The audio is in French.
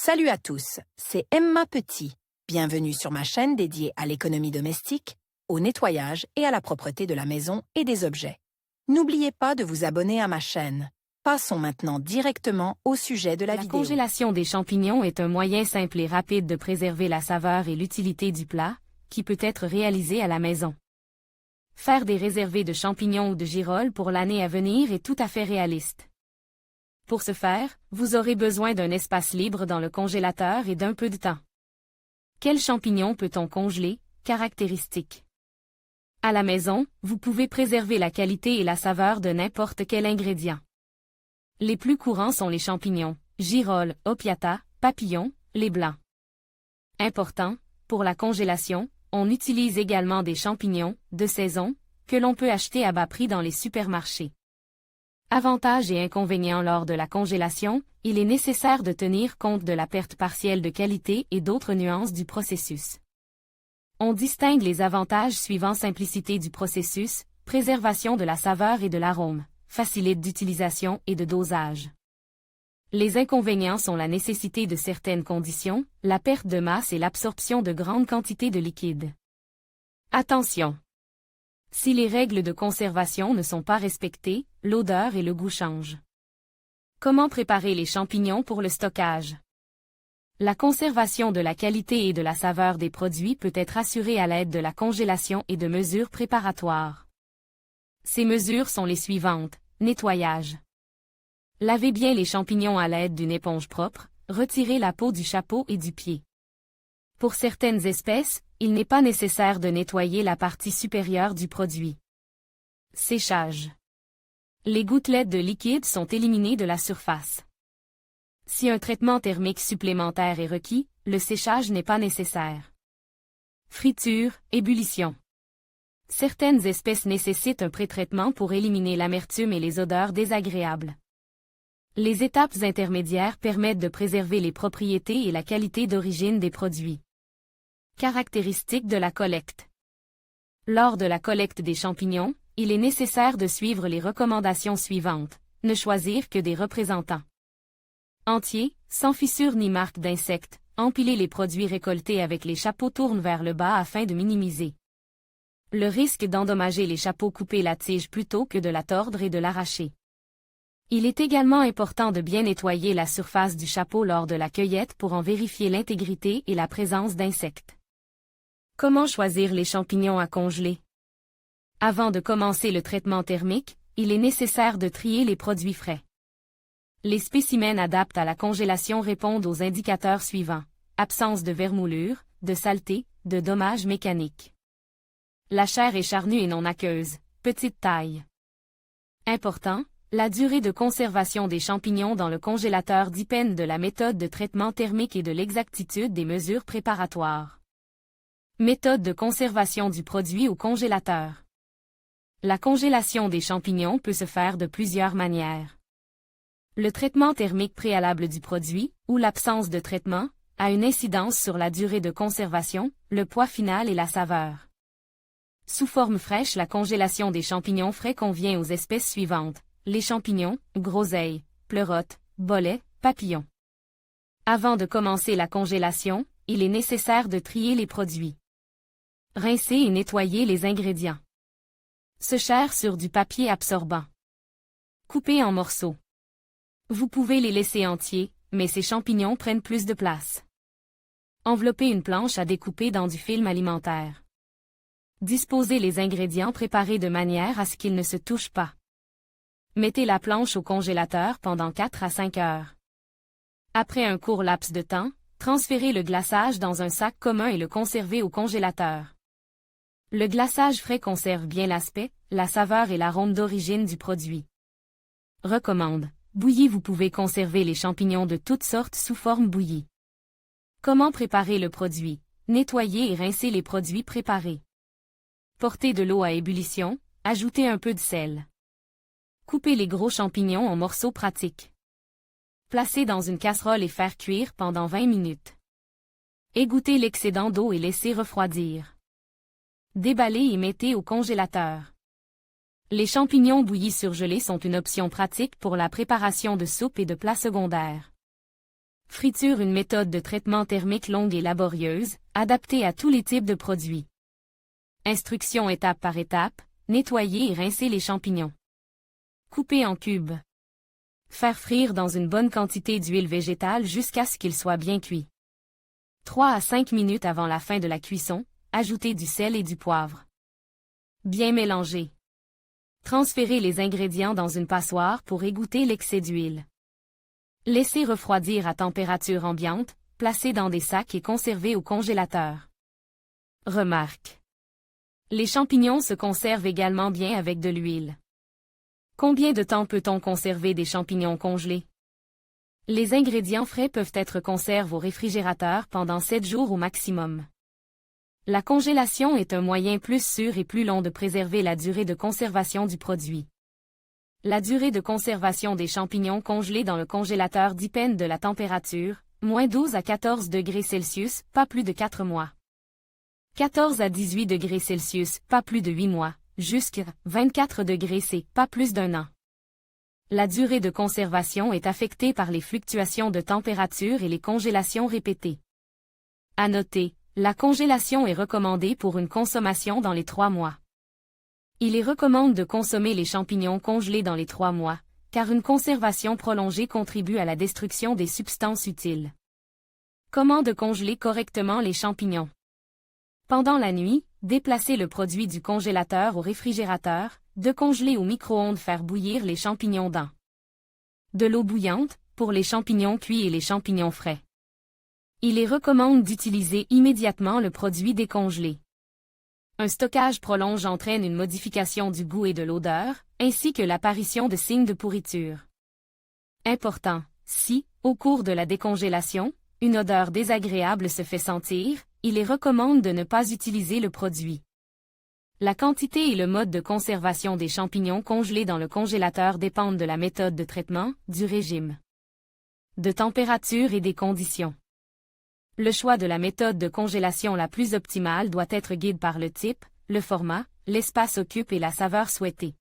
Salut à tous, c'est Emma Petit. Bienvenue sur ma chaîne dédiée à l'économie domestique, au nettoyage et à la propreté de la maison et des objets. N'oubliez pas de vous abonner à ma chaîne. Passons maintenant directement au sujet de la vidéo. La congélation des champignons est un moyen simple et rapide de préserver la saveur et l'utilité du plat, qui peut être réalisé à la maison. Faire des réservés de champignons ou de girolles pour l'année à venir est tout à fait réaliste. Pour ce faire, vous aurez besoin d'un espace libre dans le congélateur et d'un peu de temps. Quels champignons peut-on congeler? Caractéristiques. À la maison, vous pouvez préserver la qualité et la saveur de n'importe quel ingrédient. Les plus courants sont les champignons, girolles, opiata, papillons, les blancs. Important, pour la congélation, on utilise également des champignons, de saison, que l'on peut acheter à bas prix dans les supermarchés. Avantages et inconvénients lors de la congélation, il est nécessaire de tenir compte de la perte partielle de qualité et d'autres nuances du processus. On distingue les avantages suivant: simplicité du processus, préservation de la saveur et de l'arôme, facilité d'utilisation et de dosage. Les inconvénients sont la nécessité de certaines conditions, la perte de masse et l'absorption de grandes quantités de liquide. Attention! Si les règles de conservation ne sont pas respectées, l'odeur et le goût changent. Comment préparer les champignons pour le stockage? La conservation de la qualité et de la saveur des produits peut être assurée à l'aide de la congélation et de mesures préparatoires. Ces mesures sont les suivantes: nettoyage. Lavez bien les champignons à l'aide d'une éponge propre, retirez la peau du chapeau et du pied. Pour certaines espèces, il n'est pas nécessaire de nettoyer la partie supérieure du produit. Séchage. Les gouttelettes de liquide sont éliminées de la surface. Si un traitement thermique supplémentaire est requis, le séchage n'est pas nécessaire. Friture, ébullition. Certaines espèces nécessitent un pré-traitement pour éliminer l'amertume et les odeurs désagréables. Les étapes intermédiaires permettent de préserver les propriétés et la qualité d'origine des produits. Caractéristiques de la collecte. Lors de la collecte des champignons, il est nécessaire de suivre les recommandations suivantes. Ne choisir que des représentants entiers, sans fissures ni marques d'insectes. Empiler les produits récoltés avec les chapeaux tournent vers le bas afin de minimiser le risque d'endommager les chapeaux. Couper la tige plutôt que de la tordre et de l'arracher. Il est également important de bien nettoyer la surface du chapeau lors de la cueillette pour en vérifier l'intégrité et la présence d'insectes. Comment choisir les champignons à congeler? Avant de commencer le traitement thermique, il est nécessaire de trier les produits frais. Les spécimens adaptés à la congélation répondent aux indicateurs suivants: absence de vermoulure, de saleté, de dommages mécaniques. La chair est charnue et non aqueuse, petite taille. Important, la durée de conservation des champignons dans le congélateur dépend de la méthode de traitement thermique et de l'exactitude des mesures préparatoires. Méthode de conservation du produit au congélateur. La congélation des champignons peut se faire de plusieurs manières. Le traitement thermique préalable du produit, ou l'absence de traitement, a une incidence sur la durée de conservation, le poids final et la saveur. Sous forme fraîche, la congélation des champignons frais convient aux espèces suivantes: les champignons, groseilles, pleurotes, bolets, papillons. Avant de commencer la congélation, il est nécessaire de trier les produits. Rincer et nettoyer les ingrédients. Se chaire sur du papier absorbant. Couper en morceaux. Vous pouvez les laisser entiers, mais ces champignons prennent plus de place. Envelopper une planche à découper dans du film alimentaire. Disposez les ingrédients préparés de manière à ce qu'ils ne se touchent pas. Mettez la planche au congélateur pendant 4 à 5 heures. Après un court laps de temps, transférez le glaçage dans un sac commun et le conservez au congélateur. Le glaçage frais conserve bien l'aspect, la saveur et l'arôme d'origine du produit. Recommande: bouillie. Vous pouvez conserver les champignons de toutes sortes sous forme bouillie. Comment préparer le produit? Nettoyer et rincer les produits préparés. Porter de l'eau à ébullition, ajouter un peu de sel. Couper les gros champignons en morceaux pratiques. Placer dans une casserole et faire cuire pendant 20 minutes. Égoutter l'excédent d'eau et laisser refroidir. Déballez et mettez au congélateur. Les champignons bouillis surgelés sont une option pratique pour la préparation de soupes et de plats secondaires. Friture, une méthode de traitement thermique longue et laborieuse, adaptée à tous les types de produits. Instruction étape par étape, nettoyer et rincer les champignons. Couper en cubes. Faire frire dans une bonne quantité d'huile végétale jusqu'à ce qu'ils soient bien cuits. 3 à 5 minutes avant la fin de la cuisson, ajouter du sel et du poivre. Bien mélanger. Transférer les ingrédients dans une passoire pour égoutter l'excès d'huile. Laisser refroidir à température ambiante, placer dans des sacs et conserver au congélateur. Remarque. Les champignons se conservent également bien avec de l'huile. Combien de temps peut-on conserver des champignons congelés? Les ingrédients frais peuvent être conservés au réfrigérateur pendant 7 jours au maximum. La congélation est un moyen plus sûr et plus long de préserver la durée de conservation du produit. La durée de conservation des champignons congelés dans le congélateur dépend de la température, -12 à 14 degrés Celsius, pas plus de 4 mois. 14 à 18 degrés Celsius, pas plus de 8 mois, jusqu'à 24 degrés C, pas plus d'un an. La durée de conservation est affectée par les fluctuations de température et les congélations répétées. À noter, la congélation est recommandée pour une consommation dans les 3 mois. Il est recommandé de consommer les champignons congelés dans les 3 mois, car une conservation prolongée contribue à la destruction des substances utiles. Comment de congeler correctement les champignons? Pendant la nuit, déplacer le produit du congélateur au réfrigérateur, de congeler au micro-ondes, faire bouillir les champignons dans de l'eau bouillante, pour les champignons cuits et les champignons frais. Il est recommandé d'utiliser immédiatement le produit décongelé. Un stockage prolongé entraîne une modification du goût et de l'odeur, ainsi que l'apparition de signes de pourriture. Important, si, au cours de la décongélation, une odeur désagréable se fait sentir, il est recommandé de ne pas utiliser le produit. La quantité et le mode de conservation des champignons congelés dans le congélateur dépendent de la méthode de traitement, du régime de température et des conditions. Le choix de la méthode de congélation la plus optimale doit être guidé par le type, le format, l'espace occupé et la saveur souhaitée.